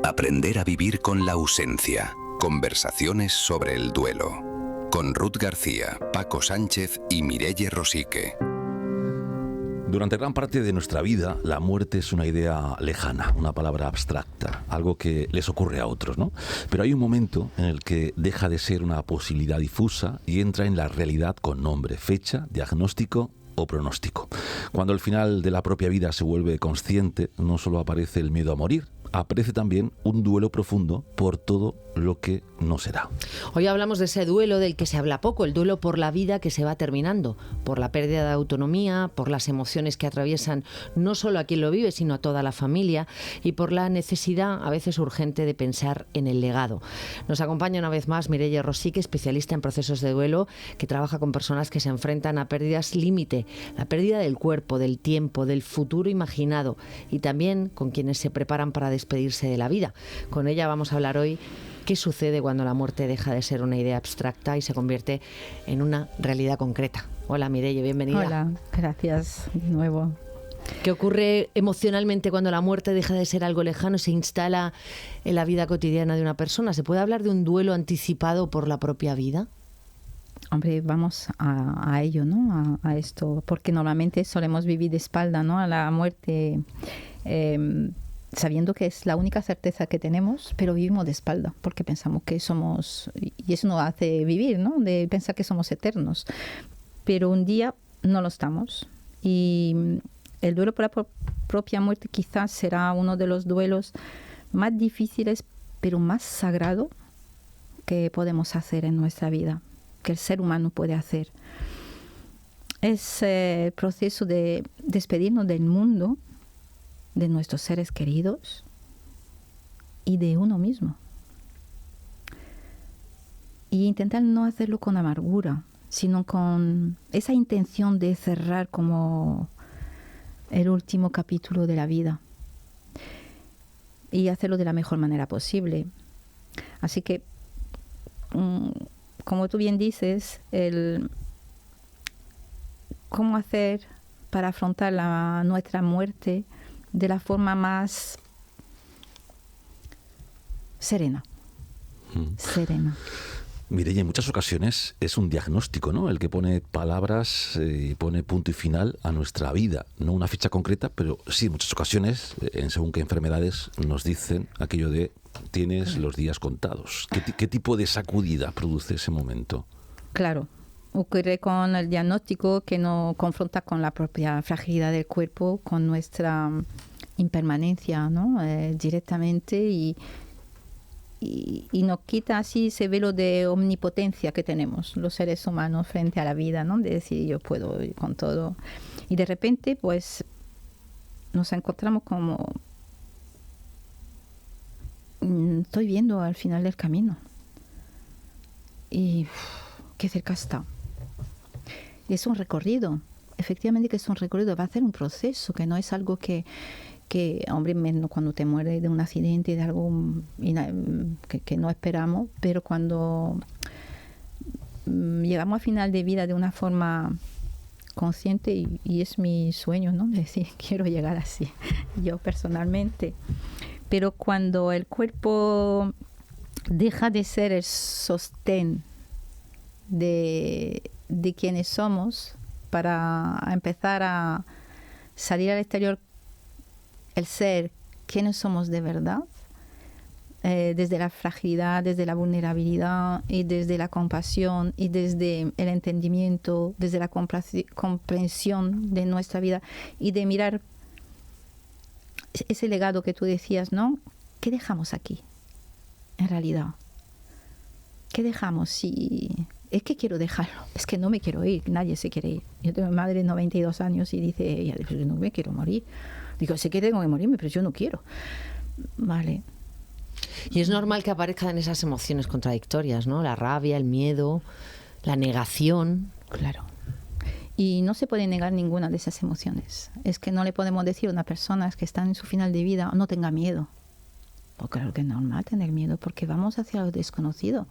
Aprender a vivir con la ausencia. Conversaciones sobre el duelo. Con Ruth García, Paco Sánchez y Mireia Rosique. Durante gran parte de nuestra vida, la muerte es una idea lejana, una palabra abstracta, algo que les ocurre a otros, ¿no? Pero hay un momento en el que deja de ser una posibilidad difusa y entra en la realidad con nombre, fecha, diagnóstico o pronóstico. Cuando al final de la propia vida se vuelve consciente, no solo aparece el miedo a morir, aparece también un duelo profundo por todo lo que no será. Hoy hablamos de ese duelo del que se habla poco, el duelo por la vida que se va terminando, por la pérdida de autonomía, por las emociones que atraviesan no solo a quien lo vive, sino a toda la familia, y por la necesidad, a veces urgente, de pensar en el legado. Nos acompaña una vez más Mireia Rosique, especialista en procesos de duelo, que trabaja con personas que se enfrentan a pérdidas límite, la pérdida del cuerpo, del tiempo, del futuro imaginado, y también con quienes se preparan para despedirse de la vida. Con ella vamos a hablar hoy qué sucede cuando la muerte deja de ser una idea abstracta y se convierte en una realidad concreta. Hola Mireia, bienvenida. Hola, gracias de nuevo. ¿Qué ocurre emocionalmente cuando la muerte deja de ser algo lejano y se instala en la vida cotidiana de una persona? ¿Se puede hablar de un duelo anticipado por la propia vida? Hombre, vamos a ello, ¿no? A esto, porque normalmente solemos vivir de espalda, ¿no? A la muerte, sabiendo que es la única certeza que tenemos, pero vivimos de espalda, porque pensamos que somos, y eso nos hace vivir, ¿no? De pensar que somos eternos. Pero un día no lo estamos. Y el duelo por la propia muerte quizás será uno de los duelos más difíciles, pero más sagrado que podemos hacer en nuestra vida, que el ser humano puede hacer. Es el proceso de despedirnos del mundo, de nuestros seres queridos y de uno mismo. Y intentar no hacerlo con amargura, sino con esa intención de cerrar como el último capítulo de la vida y hacerlo de la mejor manera posible. Así que, como tú bien dices, cómo hacer para afrontar nuestra muerte de la forma más serena. Serena. Mireia, en muchas ocasiones es un diagnóstico, ¿no? El que pone palabras y pone punto y final a nuestra vida. No una fecha concreta, pero sí, en muchas ocasiones, en según qué enfermedades, nos dicen aquello de tienes los días contados. ¿Qué tipo de sacudida produce ese momento? Claro. Ocurre con el diagnóstico que nos confronta con la propia fragilidad del cuerpo, con nuestra impermanencia, ¿no? Directamente y nos quita así ese velo de omnipotencia que tenemos los seres humanos frente a la vida, ¿no? De decir yo puedo ir con todo. Y de repente pues nos encontramos como estoy viendo al final del camino y qué cerca está. Y es un recorrido, efectivamente que es un recorrido, va a ser un proceso, que no es algo que hombre, cuando te mueres de un accidente, de algo que no esperamos, pero cuando llegamos a final de vida de una forma consciente, y es mi sueño, ¿no? De decir, quiero llegar así, yo personalmente. Pero cuando el cuerpo deja de ser el sostén de quienes somos, para empezar a salir al exterior, el ser, quienes somos de verdad, desde la fragilidad, desde la vulnerabilidad y desde la compasión y desde el entendimiento, desde la comprensión de nuestra vida y de mirar ese legado que tú decías, ¿no? ¿Qué dejamos aquí, en realidad? ¿Qué dejamos? Si es que quiero dejarlo, es que no me quiero ir, nadie se quiere ir. Yo tengo mi madre de 92 años y dice ella, no me quiero morir. Digo, sé que tengo que morirme, pero yo no quiero. Vale. Y es normal que aparezcan esas emociones contradictorias, ¿no? La rabia, el miedo, la negación. Claro. Y no se puede negar ninguna de esas emociones. Es que no le podemos decir a una persona que está en su final de vida, no tenga miedo. Pues claro que es normal tener miedo, porque vamos hacia lo desconocido.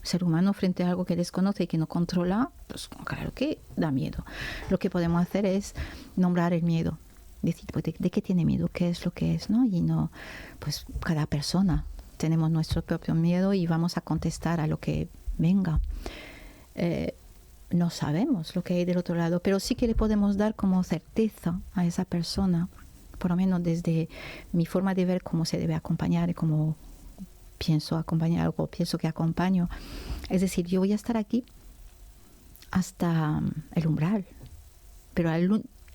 El ser humano frente a algo que desconoce y que no controla, pues claro que da miedo. Lo que podemos hacer es nombrar el miedo. decir, pues, ¿de qué tiene miedo? ¿Qué es lo que es? ¿No? Y no, pues cada persona tenemos nuestro propio miedo y vamos a contestar a lo que venga. No sabemos lo que hay del otro lado, pero sí que le podemos dar como certeza a esa persona, por lo menos desde mi forma de ver cómo se debe acompañar y cómo pienso acompañar o pienso que acompaño. Es decir, yo voy a estar aquí hasta el umbral, pero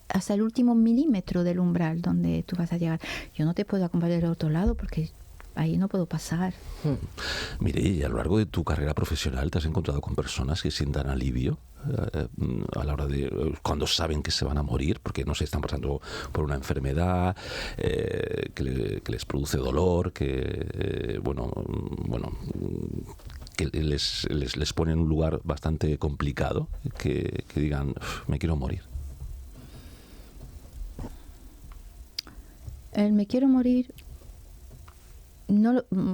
hasta el último milímetro del umbral donde tú vas a llegar. Yo no te puedo acompañar del otro lado porque ahí no puedo pasar. Mireia, a lo largo de tu carrera profesional te has encontrado con personas que sientan alivio a la hora de cuando saben que se van a morir, porque no sé, están pasando por una enfermedad que les produce dolor, que que les pone en un lugar bastante complicado, que digan, me quiero morir. El me quiero morir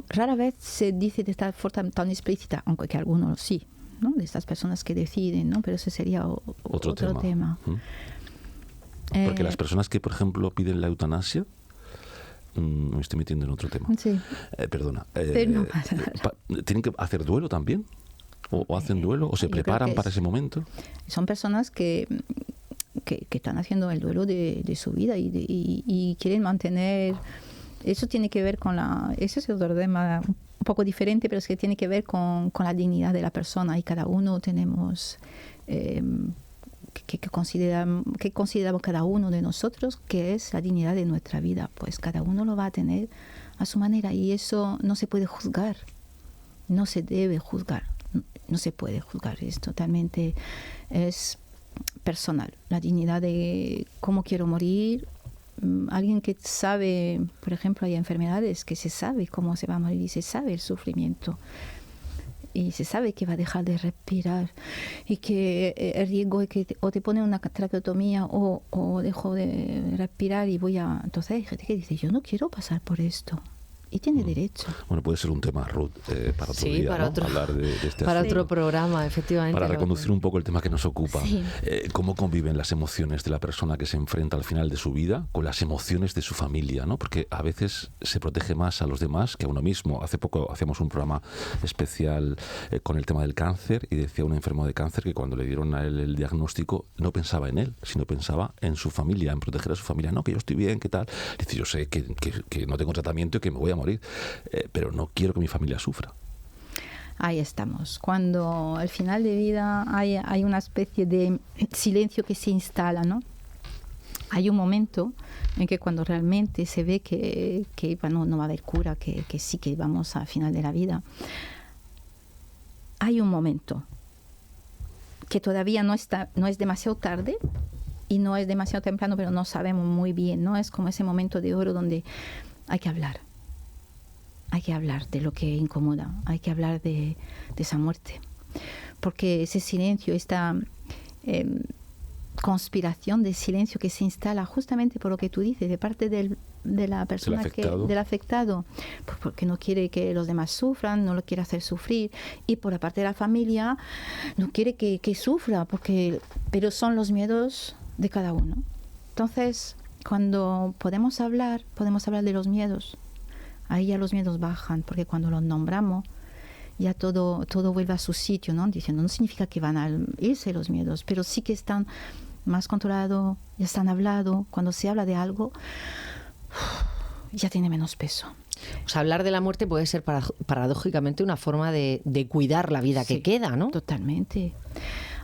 rara vez se dice de esta forma tan explícita, aunque que algunos sí, ¿no? De estas personas que deciden, ¿no? Pero ese sería otro tema. Porque las personas que, por ejemplo, piden la eutanasia, me estoy metiendo en otro tema. Sí. Perdona. No pasa nada. ¿Tienen que hacer duelo también? ¿O hacen duelo? ¿O se preparan para ese momento? Son personas que están haciendo el duelo de su vida y quieren mantener. Eso tiene que ver con ese es otro tema un poco diferente, pero es que tiene que ver con la dignidad de la persona, y cada uno tenemos que consideramos cada uno de nosotros que es la dignidad de nuestra vida. Pues cada uno lo va a tener a su manera, y eso no se puede juzgar, no se debe juzgar, no se puede juzgar, es totalmente personal. La dignidad de cómo quiero morir. Alguien que sabe, por ejemplo, hay enfermedades que se sabe cómo se va a morir y se sabe el sufrimiento y se sabe que va a dejar de respirar y que el riesgo es que o te ponen una traqueotomía o dejo de respirar y entonces hay gente que dice, yo no quiero pasar por esto. Y tiene derecho. Bueno, puede ser un tema, Ruth, para otro día, para ¿no? otro, hablar de este para asunto. otro programa, efectivamente. Para reconducir un poco el tema que nos ocupa. Sí. ¿Cómo conviven las emociones de la persona que se enfrenta al final de su vida con las emociones de su familia, ¿no? Porque a veces se protege más a los demás que a uno mismo. Hace poco hacíamos un programa especial con el tema del cáncer, y decía un enfermo de cáncer que cuando le dieron a él el diagnóstico no pensaba en él, sino pensaba en su familia, en proteger a su familia. No, que yo estoy bien, ¿qué tal? Dice, yo sé que no tengo tratamiento y que me voy a morir, pero no quiero que mi familia sufra. Ahí estamos. Cuando al final de vida hay una especie de silencio que se instala, ¿no? Hay un momento en que cuando realmente se ve que no va a haber cura, que sí que vamos al final de la vida, hay un momento que todavía no es demasiado tarde y no es demasiado temprano, pero no sabemos muy bien, ¿no? Es como ese momento de oro donde hay que hablar. Hay que hablar de lo que incomoda, hay que hablar de esa muerte. Porque ese silencio, esta conspiración de silencio que se instala justamente por lo que tú dices, de parte de la persona del afectado, pues porque no quiere que los demás sufran, no lo quiere hacer sufrir, y por la parte de la familia no quiere que sufra, pero son los miedos de cada uno. Entonces, cuando podemos hablar de los miedos, ahí ya los miedos bajan, porque cuando los nombramos ya todo vuelve a su sitio, ¿no? Diciendo, no significa que van a irse los miedos, pero sí que están más controlados, ya están hablados. Cuando se habla de algo, ya tiene menos peso. O sea, hablar de la muerte puede ser paradójicamente una forma de cuidar la vida que queda, ¿no? Totalmente.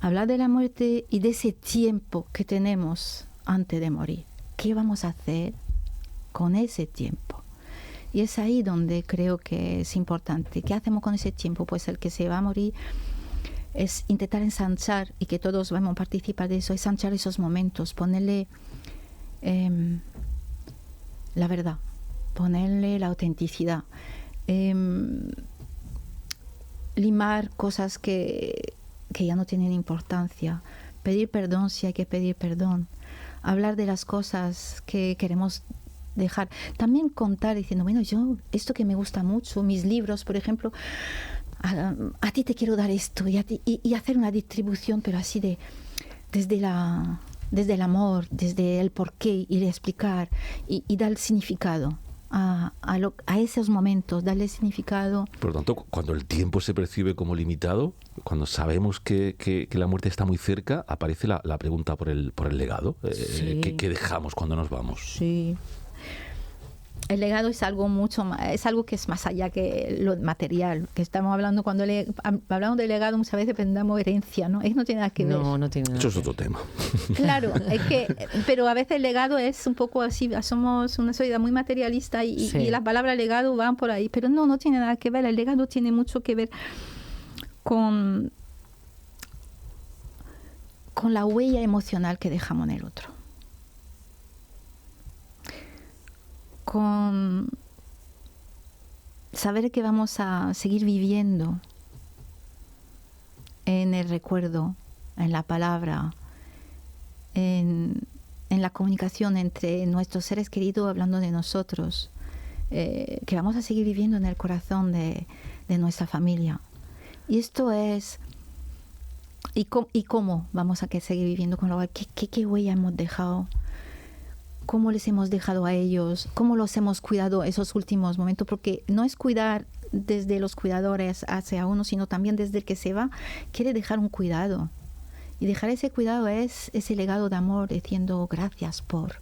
Hablar de la muerte y de ese tiempo que tenemos antes de morir. ¿Qué vamos a hacer con ese tiempo? Y es ahí donde creo que es importante. ¿Qué hacemos con ese tiempo? Pues el que se va a morir es intentar ensanchar, y que todos vamos a participar de eso, ensanchar esos momentos, ponerle la verdad, ponerle la autenticidad, limar cosas que ya no tienen importancia, pedir perdón si hay que pedir perdón, hablar de las cosas que queremos dejar, también contar diciendo, bueno, yo esto que me gusta mucho, mis libros, por ejemplo, a ti te quiero dar esto, y hacer una distribución, pero así desde la desde el amor, desde el porqué, y explicar y dar significado a esos momentos, darle significado. Por lo tanto, cuando el tiempo se percibe como limitado, cuando sabemos que la muerte está muy cerca, aparece la pregunta por el legado. Sí. ¿Qué dejamos cuando nos vamos? Sí. El legado es algo mucho más, es algo que es más allá que lo material. Que estamos hablando, cuando hablamos de legado, muchas veces pensamos herencia, ¿no? Eso no tiene nada que ver. No tiene nada. Eso es otro tema. Claro, pero a veces el legado es un poco así, somos una sociedad muy materialista y las palabras legado van por ahí, pero no tiene nada que ver. El legado tiene mucho que ver con la huella emocional que dejamos en el otro. Con saber que vamos a seguir viviendo en el recuerdo, en la palabra, en la comunicación entre nuestros seres queridos hablando de nosotros, que vamos a seguir viviendo en el corazón de nuestra familia. Y esto es... ¿Y cómo vamos a seguir viviendo con lo ¿Qué huella hemos dejado? ¿Cómo les hemos dejado a ellos? ¿Cómo los hemos cuidado esos últimos momentos? Porque no es cuidar desde los cuidadores hacia uno, sino también desde el que se va, quiere dejar un cuidado. Y dejar ese cuidado es ese legado de amor, diciendo gracias por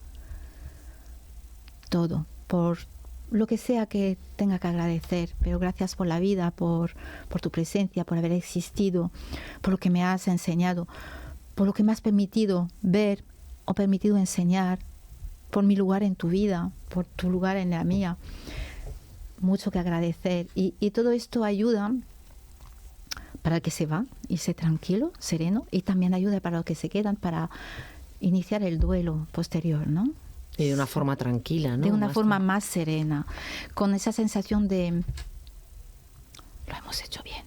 todo, por lo que sea que tenga que agradecer, pero gracias por la vida, por tu presencia, por haber existido, por lo que me has enseñado, por lo que me has permitido ver o permitido enseñar, por mi lugar en tu vida, por tu lugar en la mía. Mucho que agradecer. Y todo esto ayuda para el que se va, irse tranquilo, sereno, y también ayuda para los que se quedan para iniciar el duelo posterior, ¿no? Y de una forma tranquila, ¿no? De una forma más serena, con esa sensación de lo hemos hecho bien,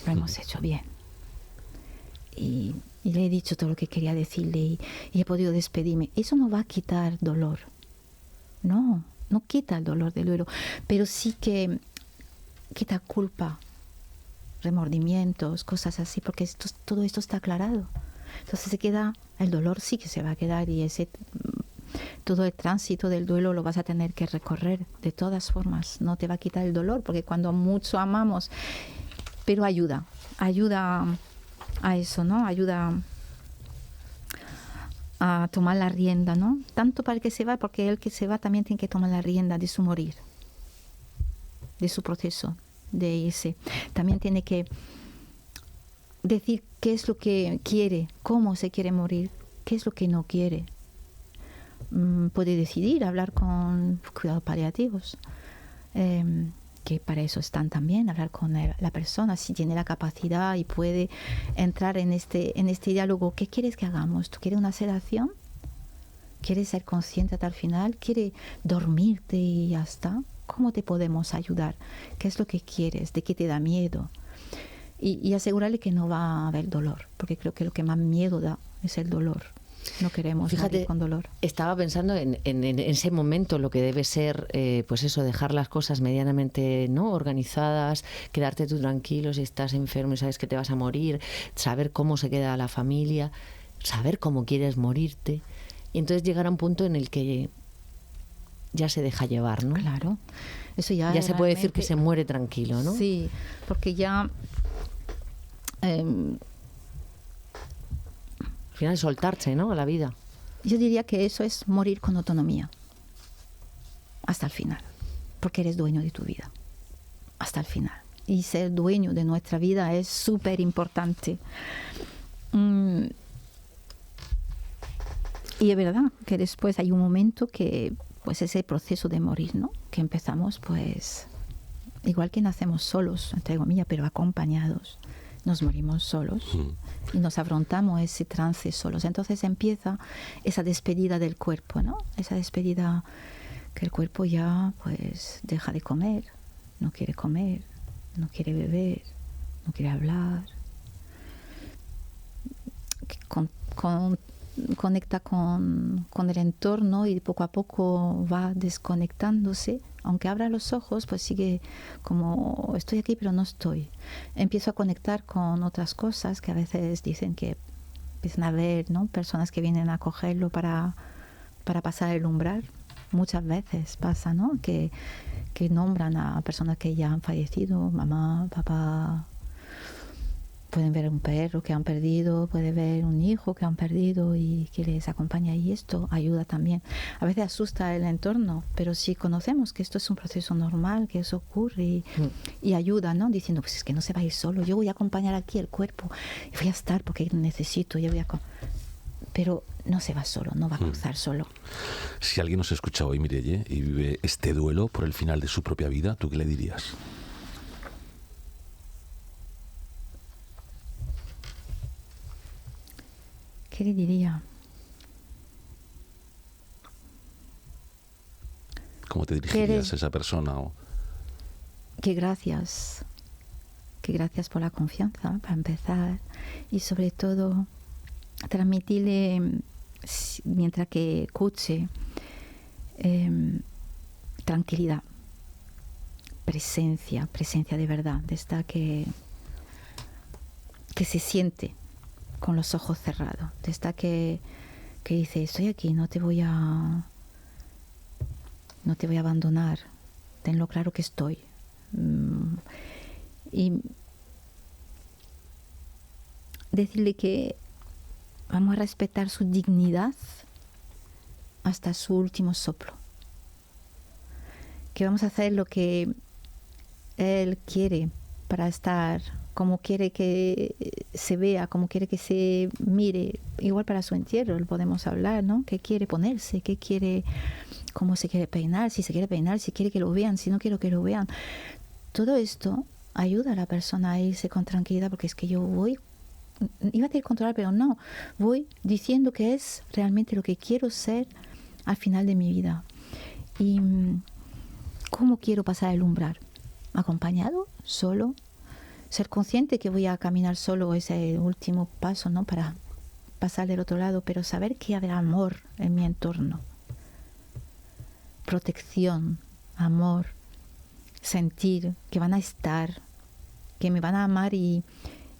lo hemos hecho bien. Y le he dicho todo lo que quería decirle y he podido despedirme. Eso no va a quitar dolor. No quita el dolor del duelo, pero sí que quita culpa, remordimientos, cosas así, porque todo esto está aclarado. Entonces se queda, el dolor sí que se va a quedar y todo el tránsito del duelo lo vas a tener que recorrer de todas formas. No te va a quitar el dolor, porque cuando mucho amamos, pero ayuda a eso, ¿no? Ayuda a tomar la rienda, ¿no? Tanto para el que se va, porque el que se va también tiene que tomar la rienda de su morir, de su proceso, de irse. También tiene que decir qué es lo que quiere, cómo se quiere morir, qué es lo que no quiere. Puede decidir hablar con cuidados paliativos, que para eso están también, hablar con la persona, si tiene la capacidad y puede entrar en este diálogo. ¿Qué quieres que hagamos? ¿Tú quieres una sedación? ¿Quieres ser consciente hasta el final? ¿Quieres dormirte y ya está? ¿Cómo te podemos ayudar? ¿Qué es lo que quieres? ¿De qué te da miedo? Y asegurarle que no va a haber dolor, porque creo que lo que más miedo da es el dolor. No queremos morir con dolor. Estaba pensando en ese momento, lo que debe ser, pues eso, dejar las cosas medianamente no organizadas, quedarte tú tranquilo si estás enfermo y sabes que te vas a morir, saber cómo se queda la familia, saber cómo quieres morirte, y entonces llegar a un punto en el que ya se deja llevar, ¿no? Claro, eso ya se puede decir que se muere tranquilo, ¿no? Sí, porque ya al final es soltarse, ¿no? A la vida. Yo diría que eso es morir con autonomía. Hasta el final. Porque eres dueño de tu vida. Hasta el final. Y ser dueño de nuestra vida es súper importante. Y es verdad que después hay un momento que, pues ese proceso de morir, ¿no? Que empezamos, pues, igual que nacemos solos, entre comillas, pero acompañados. Nos morimos solos y nos afrontamos ese trance solos. Entonces empieza esa despedida del cuerpo, ¿no? Esa despedida que el cuerpo ya pues deja de comer, no quiere beber, no quiere hablar. Conecta con el entorno y poco a poco va desconectándose. Aunque abra los ojos, pues sigue como estoy aquí pero no estoy. Empiezo a conectar con otras cosas que a veces dicen que empiezan a ver, ¿no?, personas que vienen a acogerlo para pasar el umbral. Muchas veces pasa, ¿no?, que nombran a personas que ya han fallecido, mamá, papá. Pueden ver un perro que han perdido, puede ver un hijo que han perdido y que les acompaña, y esto ayuda también. A veces asusta el entorno, pero si conocemos que esto es un proceso normal, que eso ocurre y ayuda, ¿no?, diciendo, pues es que no se va a ir solo, yo voy a acompañar aquí el cuerpo, y voy a estar porque necesito, yo voy a... Pero no se va solo, no va a cruzar solo. Si alguien nos escucha hoy, Mireille, y vive este duelo por el final de su propia vida, ¿tú qué le dirías? ¿Qué le diría? ¿Cómo te dirigirías a esa persona? Que gracias por la confianza, para empezar, y sobre todo transmitirle, mientras que escuche, tranquilidad, presencia de verdad, de esta que se siente con los ojos cerrados, de esta que dice, estoy aquí, no te voy a abandonar, tenlo claro que estoy. Y decirle que vamos a respetar su dignidad hasta su último soplo, que vamos a hacer lo que él quiere para estar, como quiere que se vea, como quiere que se mire, igual para su entierro podemos hablar, ¿no? ¿Qué quiere ponerse? ¿Qué quiere? ¿Cómo se quiere peinar? Si se quiere peinar, si quiere que lo vean, si no quiero que lo vean. Todo esto ayuda a la persona a irse con tranquilidad, porque es que yo voy, iba a decir controlar, pero no, voy diciendo que es realmente lo que quiero ser al final de mi vida. Y ¿cómo quiero pasar el umbral? ¿Acompañado? ¿Solo? Ser consciente que voy a caminar solo, ese último paso, ¿no?, para pasar del otro lado, pero saber que habrá amor en mi entorno, protección, amor, sentir que van a estar, que me van a amar y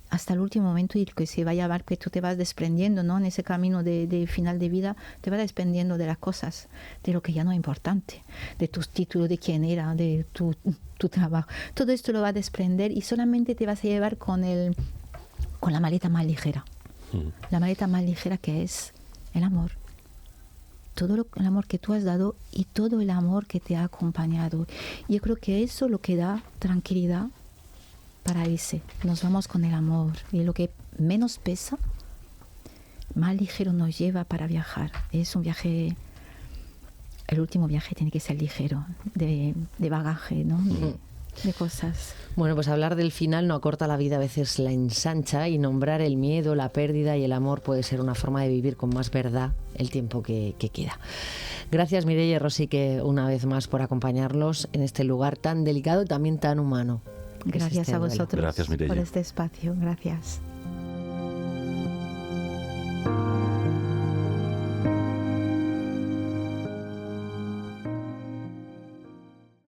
hasta el último momento, y que se vaya a ver que tú te vas desprendiendo, ¿no?, en ese camino de final de vida, te vas desprendiendo de las cosas, de lo que ya no es importante, de tus títulos, de quién era, de tu trabajo. Todo esto lo vas a desprender y solamente te vas a llevar con la maleta más ligera. La maleta más ligera, que es el amor. Todo el amor que tú has dado y todo el amor que te ha acompañado. Y yo creo que eso es lo que da tranquilidad para irse. Nos vamos con el amor. Y lo que menos pesa, más ligero nos lleva para viajar. Es un viaje... El último viaje tiene que ser ligero, de bagaje, ¿no? De cosas. Bueno, pues hablar del final no acorta la vida, a veces la ensancha, y nombrar el miedo, la pérdida y el amor puede ser una forma de vivir con más verdad el tiempo que queda. Gracias, Mireille Rosique, una vez más por acompañarlos en este lugar tan delicado y también tan humano. Gracias a vosotros. Gracias, Mireille, por este espacio. Gracias.